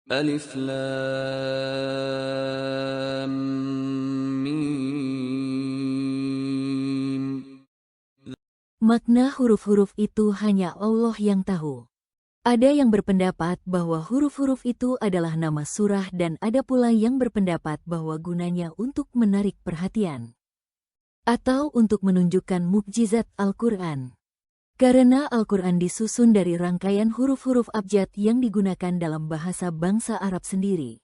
Alif Lam Mim. Makna huruf-huruf itu hanya Allah yang tahu. Ada yang berpendapat bahwa huruf-huruf itu adalah nama surah dan ada pula yang berpendapat bahwa gunanya untuk menarik perhatian atau untuk menunjukkan mukjizat Al-Quran. Karena Al-Quran disusun dari rangkaian huruf-huruf abjad yang digunakan dalam bahasa bangsa Arab sendiri.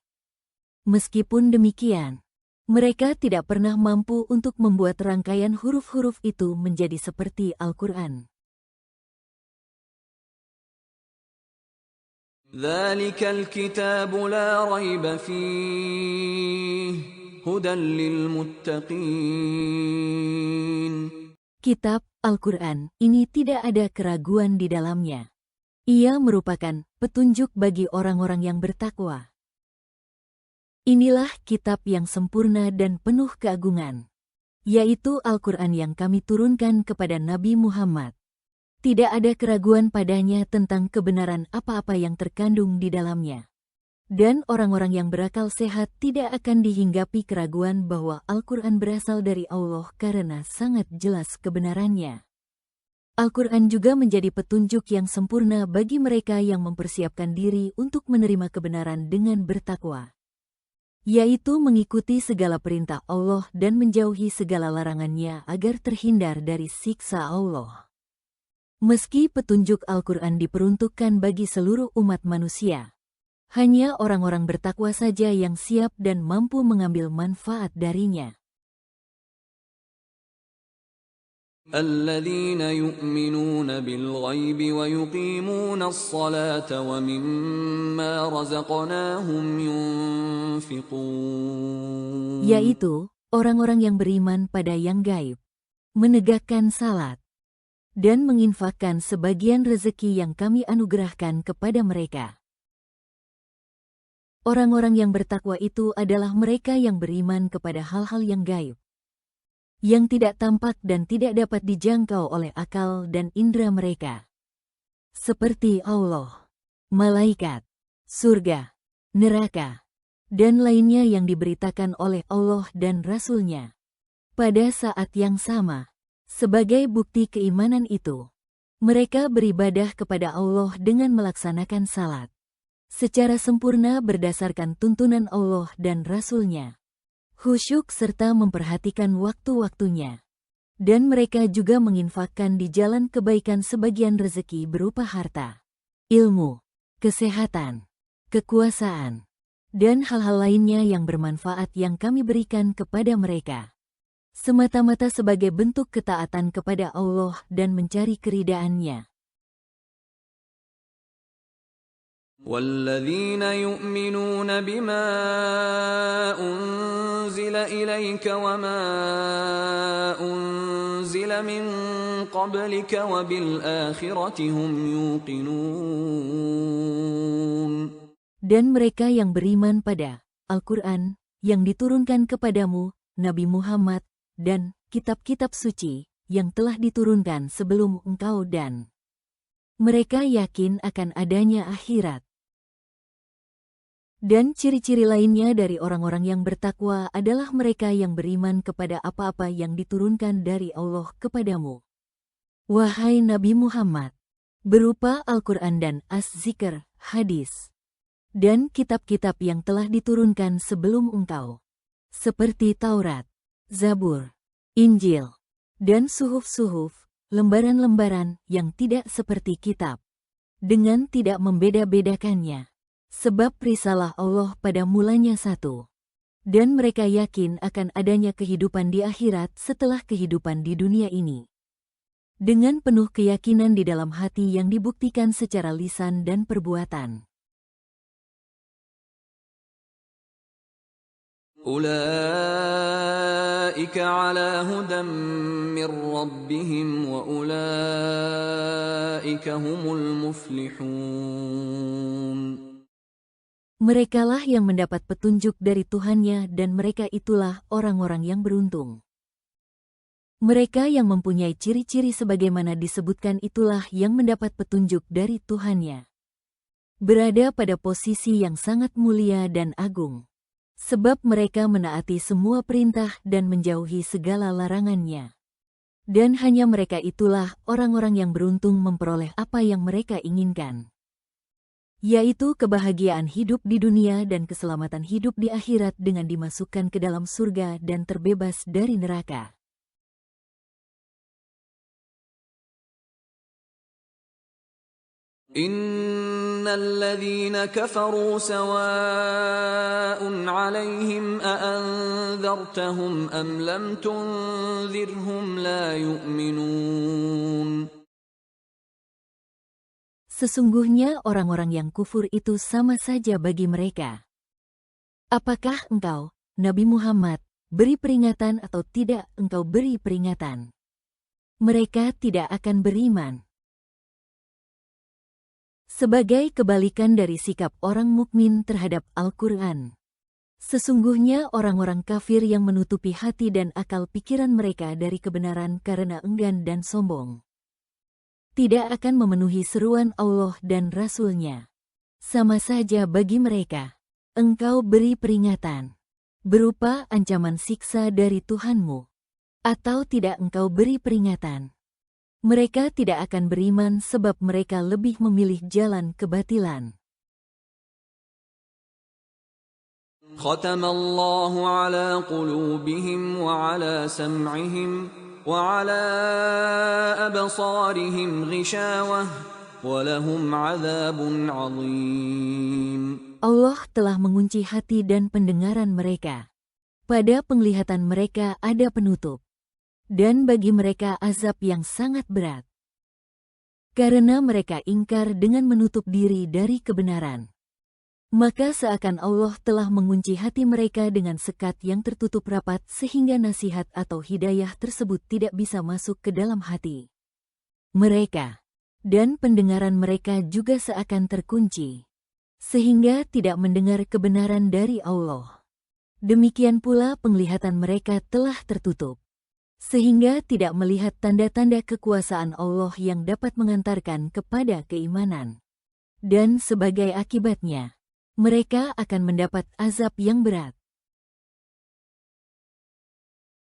Meskipun demikian, mereka tidak pernah mampu untuk membuat rangkaian huruf-huruf itu menjadi seperti Al-Quran. Dzalikal kitabu la raiba fihi hudan lil muttaqin. Kitab Al-Quran ini tidak ada keraguan di dalamnya. Ia merupakan petunjuk bagi orang-orang yang bertakwa. Inilah kitab yang sempurna dan penuh keagungan, yaitu Al-Quran yang kami turunkan kepada Nabi Muhammad. Tidak ada keraguan padanya tentang kebenaran apa-apa yang terkandung di dalamnya. Dan orang-orang yang berakal sehat tidak akan dihinggapi keraguan bahwa Al-Quran berasal dari Allah karena sangat jelas kebenarannya. Al-Quran juga menjadi petunjuk yang sempurna bagi mereka yang mempersiapkan diri untuk menerima kebenaran dengan bertakwa, yaitu mengikuti segala perintah Allah dan menjauhi segala larangannya agar terhindar dari siksa Allah. Meski petunjuk Al-Quran diperuntukkan bagi seluruh umat manusia, hanya orang-orang bertakwa saja yang siap dan mampu mengambil manfaat darinya. Alladzina yu'minuna bil ghaibi wa yuqimuna as-salata wa mimma razaqnahum yunfiqun. Yaitu orang-orang yang beriman pada yang gaib, menegakkan salat, dan menginfakkan sebagian rezeki yang kami anugerahkan kepada mereka. Orang-orang yang bertakwa itu adalah mereka yang beriman kepada hal-hal yang gaib, yang tidak tampak dan tidak dapat dijangkau oleh akal dan indera mereka, seperti Allah, malaikat, surga, neraka, dan lainnya yang diberitakan oleh Allah dan Rasul-Nya. Pada saat yang sama, sebagai bukti keimanan itu, mereka beribadah kepada Allah dengan melaksanakan salat secara sempurna berdasarkan tuntunan Allah dan Rasul-Nya, khusyuk serta memperhatikan waktu-waktunya. Dan mereka juga menginfakkan di jalan kebaikan sebagian rezeki berupa harta, ilmu, kesehatan, kekuasaan, dan hal-hal lainnya yang bermanfaat yang kami berikan kepada mereka, semata-mata sebagai bentuk ketaatan kepada Allah dan mencari keridaan-Nya. والذين يؤمنون بما أنزل إليك وما أنزل من قبلك وبالآخرة هم يوقنون. Dan mereka yang beriman pada Al-Quran yang diturunkan kepadamu, Nabi Muhammad, dan kitab-kitab suci yang telah diturunkan sebelum engkau dan mereka yakin akan adanya akhirat. Dan ciri-ciri lainnya dari orang-orang yang bertakwa adalah mereka yang beriman kepada apa-apa yang diturunkan dari Allah kepadamu, wahai Nabi Muhammad, berupa Al-Quran dan As-Zikr, hadis, dan kitab-kitab yang telah diturunkan sebelum engkau, seperti Taurat, Zabur, Injil, dan suhuf-suhuf, lembaran-lembaran yang tidak seperti kitab, dengan tidak membeda-bedakannya. Sebab risalah Allah pada mulanya satu. Dan mereka yakin akan adanya kehidupan di akhirat setelah kehidupan di dunia ini, dengan penuh keyakinan di dalam hati yang dibuktikan secara lisan dan perbuatan. Ulaika ala hudan min rabbihim wa ulaika humul muflihun. Merekalah yang mendapat petunjuk dari Tuhannya dan mereka itulah orang-orang yang beruntung. Mereka yang mempunyai ciri-ciri sebagaimana disebutkan itulah yang mendapat petunjuk dari Tuhannya. berada pada posisi yang sangat mulia dan agung. Sebab mereka menaati semua perintah dan menjauhi segala larangannya. Dan hanya mereka itulah orang-orang yang beruntung memperoleh apa yang mereka inginkan, yaitu kebahagiaan hidup di dunia dan keselamatan hidup di akhirat dengan dimasukkan ke dalam surga dan terbebas dari neraka. Innalladzina kafaru sawa'un 'alaihim a'anzartahum am lam tunzirhum la yu'minun. Sesungguhnya orang-orang yang kufur itu sama saja bagi mereka. Apakah engkau, Nabi Muhammad, beri peringatan atau tidak engkau beri peringatan? Mereka tidak akan beriman. Sebagai kebalikan dari sikap orang mukmin terhadap Al-Quran. Sesungguhnya orang-orang kafir yang menutupi hati dan akal pikiran mereka dari kebenaran karena enggan dan sombong, tidak akan memenuhi seruan Allah dan Rasul-Nya. Sama saja bagi mereka, engkau beri peringatan, berupa ancaman siksa dari Tuhanmu, atau tidak engkau beri peringatan. Mereka tidak akan beriman sebab mereka lebih memilih jalan kebatilan. Khatamallahu ala qulubihim wa ala sam'ihim wa ala absarihim ghishawah wa lahum 'adzabun 'adzim. Allah telah mengunci hati dan pendengaran mereka. Pada penglihatan mereka ada penutup. Dan bagi mereka azab yang sangat berat. Karena mereka ingkar dengan menutup diri dari kebenaran. Maka seakan Allah telah mengunci hati mereka dengan sekat yang tertutup rapat sehingga nasihat atau hidayah tersebut tidak bisa masuk ke dalam hati mereka. Dan pendengaran mereka juga seakan terkunci, sehingga tidak mendengar kebenaran dari Allah. Demikian pula penglihatan mereka telah tertutup, sehingga tidak melihat tanda-tanda kekuasaan Allah yang dapat mengantarkan kepada keimanan. Dan sebagai akibatnya, mereka akan mendapat azab yang berat.